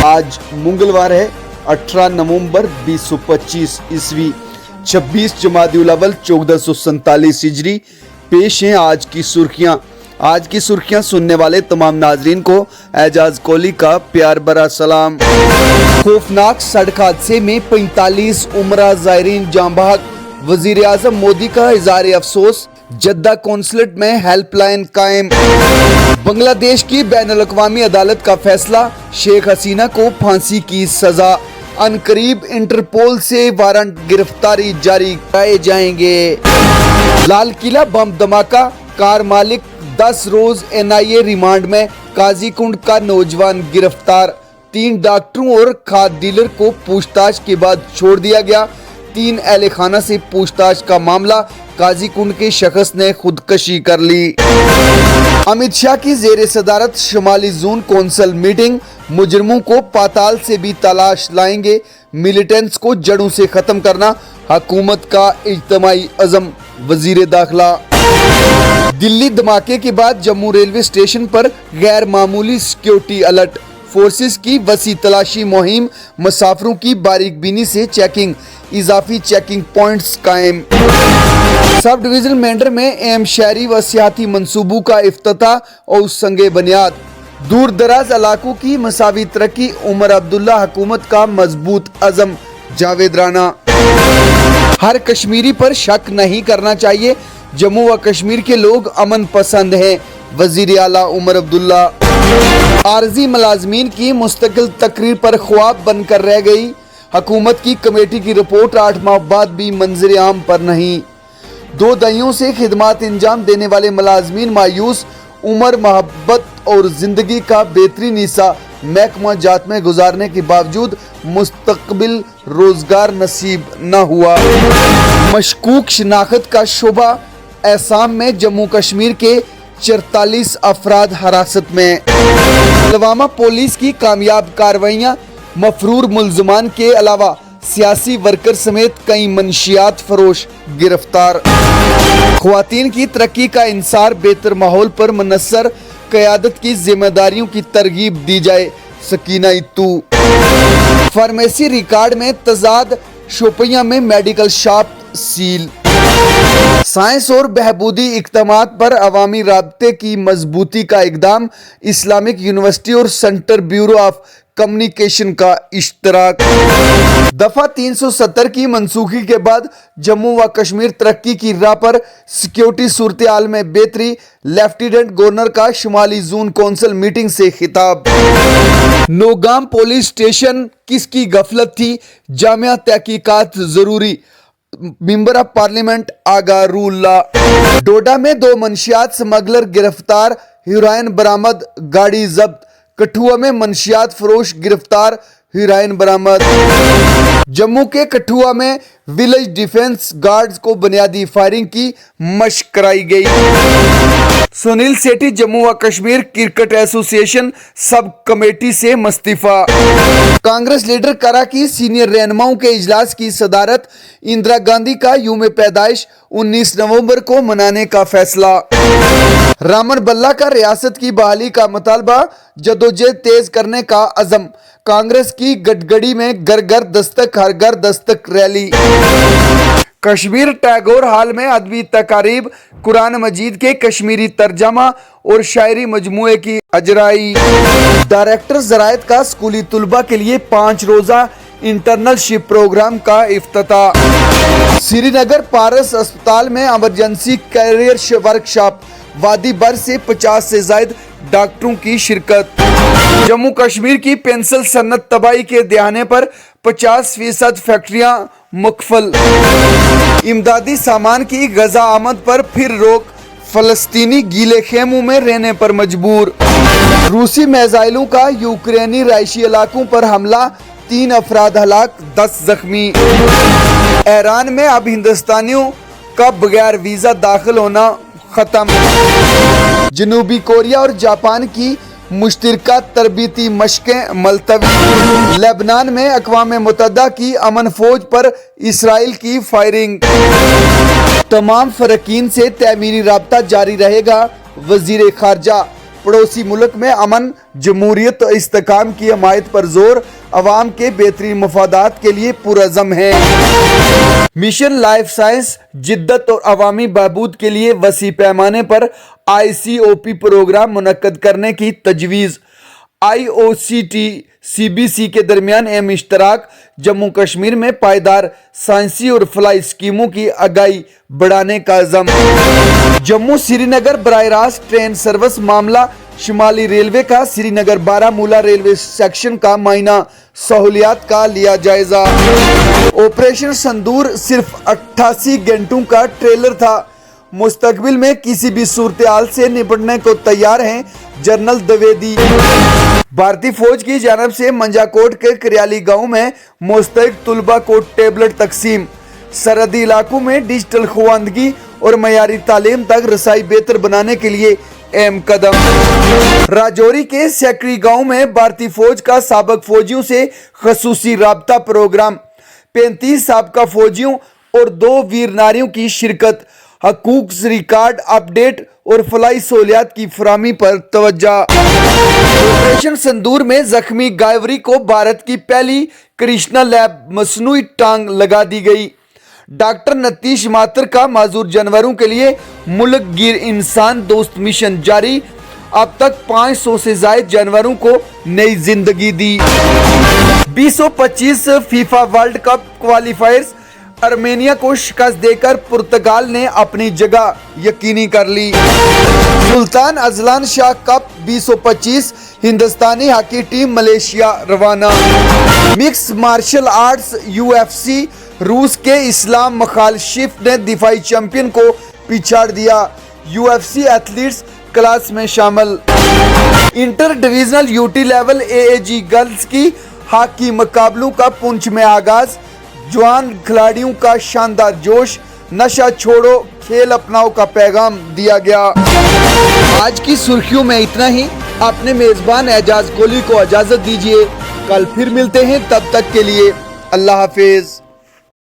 आज मंगलवार है 18 नवंबर 2025 ईस्वी 26 जमादिउल अव्वल 1447 हिजरी। पेश हैं आज की सुर्खियां सुनने वाले तमाम नाजरीन को एजाज कोहली का प्यार भरा सलाम। खौफनाक सड़क हादसे में 45 उमरा ज़ायरीन जान बहक। वजीर आजम मोदी का इज़हार अफसोस। जद्दा कौंसलेट में हेल्पलाइन कायम। बांग्लादेश की बैनुल-अक़वामी अदालत का फैसला, शेख हसीना को फांसी की सजा। अनकरीब इंटरपोल से वारंट गिरफ्तारी जारी कराए जाएंगे। लाल किला बम धमाका, कार मालिक 10 रोज NIA रिमांड में। काजीकुंड का नौजवान गिरफ्तार। 3 डॉक्टरों और खाद डीलर को पूछताछ के बाद छोड़ दिया गया। 3 अहले खाना से पूछताछ का मामला। काजीकुंड के शख्स ने खुदकशी कर ली। अमित शाह की जेर सदारत शुमाली जोन कौंसिल मीटिंग। मुजरिमों को पाताल से भी तलाश लाएंगे। मिलिटेंट्स को जड़ों से खत्म करना हुकूमत का इज्तिमाई अज़म। वजीर दाखिला। दिल्ली धमाके के बाद जम्मू रेलवे स्टेशन पर गैर मामूली सिक्योरिटी अलर्ट। फोर्सेस की वसी तलाशी मुहिम, मुसाफिरों की बारीकबीनी से चेकिंग, इजाफी चेकिंग पॉइंट्स कायम। सब डिवीजन मेंढर में एम शहरी व सियाती मंसूबों का इफ्तिताह और संगे बुनियाद। दूर दराज इलाकों की मसावी तरक्की, उमर अब्दुल्ला हुकूमत का मजबूत अज़म। जावेद राना। हर कश्मीरी पर शक नहीं करना चाहिए, जम्मू व कश्मीर के लोग अमन पसंद हैं। वजीर आला उमर अब्दुल्ला। आरजी मुलाजमीन की मुस्तकिल तकरीर पर ख्वाब बनकर रह गई। हुकूमत की कमेटी की रिपोर्ट 8 माह बाद भी मंजर आम पर नहीं। 2 दहाइयों से खिदमात इंजाम देने वाले मुलाजमीन मायूस। उम्र, मोहब्बत और जिंदगी का बेहतरीन हिस्सा महकमा जात में गुजारने के बावजूद मुस्तकबिल रोजगार नसीब न हुआ। मशकूक शिनाख्त का शोबा। असम में जम्मू कश्मीर के 44 अफराद हिरासत में। पुलवामा पुलिस की कामयाब कार्रवाइयाँ। मफरूर मुल्ज़मान के अलावा सियासी वर्कर समेत कई मंशियात फरोश गिरफ्तार। ख्वातीन की तरक्की का इंसार, बेहतर माहौल पर मुनस्सर क़यादत की जिम्मेदारियों की तरगीब दी जाए। सकीना इत्तू। फार्मेसी रिकॉर्ड में तजाद, शोपियां में मेडिकल शॉप सील। साइंस और बहबूदी इक़दामात पर अवामी राब्ते की मजबूती का इक़दाम। इस्लामिक यूनिवर्सिटी और सेंटर ब्यूरो ऑफ कम्युनिकेशन का इश्तराक। दफा 370 की मनसूखी के बाद जम्मू व कश्मीर तरक्की की राह पर। सिक्योरिटी सूरत हाल में बेहतरी। लेफ्टिनेंट गवर्नर का शुमाली जोन कौंसिल मीटिंग से खिताब। नौगाम पुलिस स्टेशन किसकी गफलत थी, जामिया तहकीकात जरूरी। मेंबर ऑफ पार्लियामेंट आगा रूल्ला। डोडा में 2 मंशियात स्मगलर गिरफ्तार, हेरोइन बरामद, गाड़ी जब्त। कठुआ में मंशियात फरोश गिरफ्तार, हेरोइन बरामद। जम्मू के कठुआ में विलेज डिफेंस गार्ड्स को बुनियादी फायरिंग की मशक कराई गई। सुनील सेठी जम्मू व Kashmir cricket association sub committee से मुस्तीफा। कांग्रेस लीडर करा की सीनियर रहनुमाओं के इजलास की सदारत। इंदिरा गांधी का यूम पैदाइश 19 नवंबर को मनाने का फैसला। रामन बल्ला का रियासत की बहाली का मुतालबा, जदोजहद तेज करने का अज़म। कांग्रेस की गडगड़ी में घर घर दस्तक, हर घर दस्तक रैली। कश्मीर टैगोर हाल में अदबी तकारीब, कुरान मजीद के कश्मीरी तर्जमा और शायरी मजमूए की अजराई। डायरेक्टर ज़रायत का स्कूली तुलबा के लिए 5 रोज़ा इंटर्नशिप प्रोग्राम का इफ्तिताह। श्रीनगर पारस अस्पताल में इमरजेंसी कैरियर वर्कशॉप। वादी भर से 50 से ज़ायद डॉक्टरों की शिरकत। जम्मू कश्मीर की पेंसिल सन्नत तबाही के दहाने पर 50% फैक्ट्रियां मुकफल। इमदादी सामान की गजा आमद पर फिर रोक। फलस्तीनी गीले खेमों में रहने पर मजबूर। रूसी मिसाइलों का यूक्रेनी रहायशी इलाकों पर हमला, 3 अफराद हलाक, 10 जख्मी। ईरान में अब हिंदुस्तानियों का बगैर वीज़ा दाखिल होना खत्म। जनूबी कोरिया और जापान की मुश्तरका तरबीती मशकें मुलतवी। लेबनान में अक़वाम मुत्तहिदा की अमन फौज पर इसराइल की फायरिंग। तमाम फ़रक़ीन से तमीरी राब्ता जारी रहेगा। वज़ीर ख़ारजा। पड़ोसी मुल्क में अमन, जमहूरियत और इस्तेकाम की हमायत पर जोर, अवाम के बेहतरीन मफादात के लिए पुरअज़म है। मिशन लाइफ साइंस जिद्दत और अवामी बहबूद के लिए वसी पैमाने पर ICOP प्रोग्राम मुनक्कद करने की तजवीज़। IOCT CBC के दरमियान अहम इश्तराक, जम्मू कश्मीर में पायदार साइंसी और फलाई स्कीमों की आगाही बढ़ाने का अज़म। जम्मू श्रीनगर बराह रास्त ट्रेन सर्विस मामला, शुमाली रेलवे का श्रीनगर बारामूला रेलवे सेक्शन का मायना सहूलियात का लिया जायजा। ऑपरेशन संदूर सिर्फ 88 घंटों का ट्रेलर था, मुस्तकबिल में किसी भी सूरत-ए-हाल से निपटने को तैयार हैं जनरल द्विवेदी। भारतीय फौज की जानब से मंजाकोट के करियाली गांव में मुस्तैद तुलबा को टैबलेट तकसीम। सरहदी इलाकों में डिजिटल ख्वानदगी और मयारी तालीम तक रसाई बेहतर बनाने के लिए अहम कदम। राजौरी के सेक्री गांव में भारतीय फौज का साबक फौजियों से खसूसी राबता प्रोग्राम। 35 साबका फौजियों और 2 वीर नारियों की शिरकत। हकूक रिकॉर्ड अपडेट और फलाई सहूलियात की फराहमी पर तवज्जो। ऑपरेशन संदूर में जख्मी गायवरी को भारत की पहली कृष्णा लैब मसनूई टांग लगा दी गई। डॉक्टर नतीश मातर का माजूर जानवरों के लिए मुल्क गिर इंसान दोस्त मिशन जारी, अब तक 500 से ज्यादा जानवरों को नई जिंदगी दी। 2025 फीफा वर्ल्ड कप क्वालिफायर्स, आर्मेनिया को शिकस्त देकर पुर्तगाल ने अपनी जगह यकीनी कर ली। सुल्तान अजलान शाह कप 2025, हिंदुस्तानी हॉकी टीम मलेशिया रवाना। मिक्स मार्शल आर्ट्स UFC, रूस के इस्लाम मखालशिफ ने दिफाई चैंपियन को पिछाड़ दिया। UFC एथलीट्स क्लास में शामिल। Inter divisional UT level AAG girls की हॉकी मुकाबलों का पुंछ में आगाज। जवान खिलाड़ियों का शानदार जोश, नशा छोड़ो खेल अपनाओ का पैगाम दिया गया। आज की सुर्खियों में इतना ही। अपने मेजबान एजाज कोहली को इजाजत दीजिए, कल फिर मिलते हैं, तब तक के लिए अल्लाह हाफिज।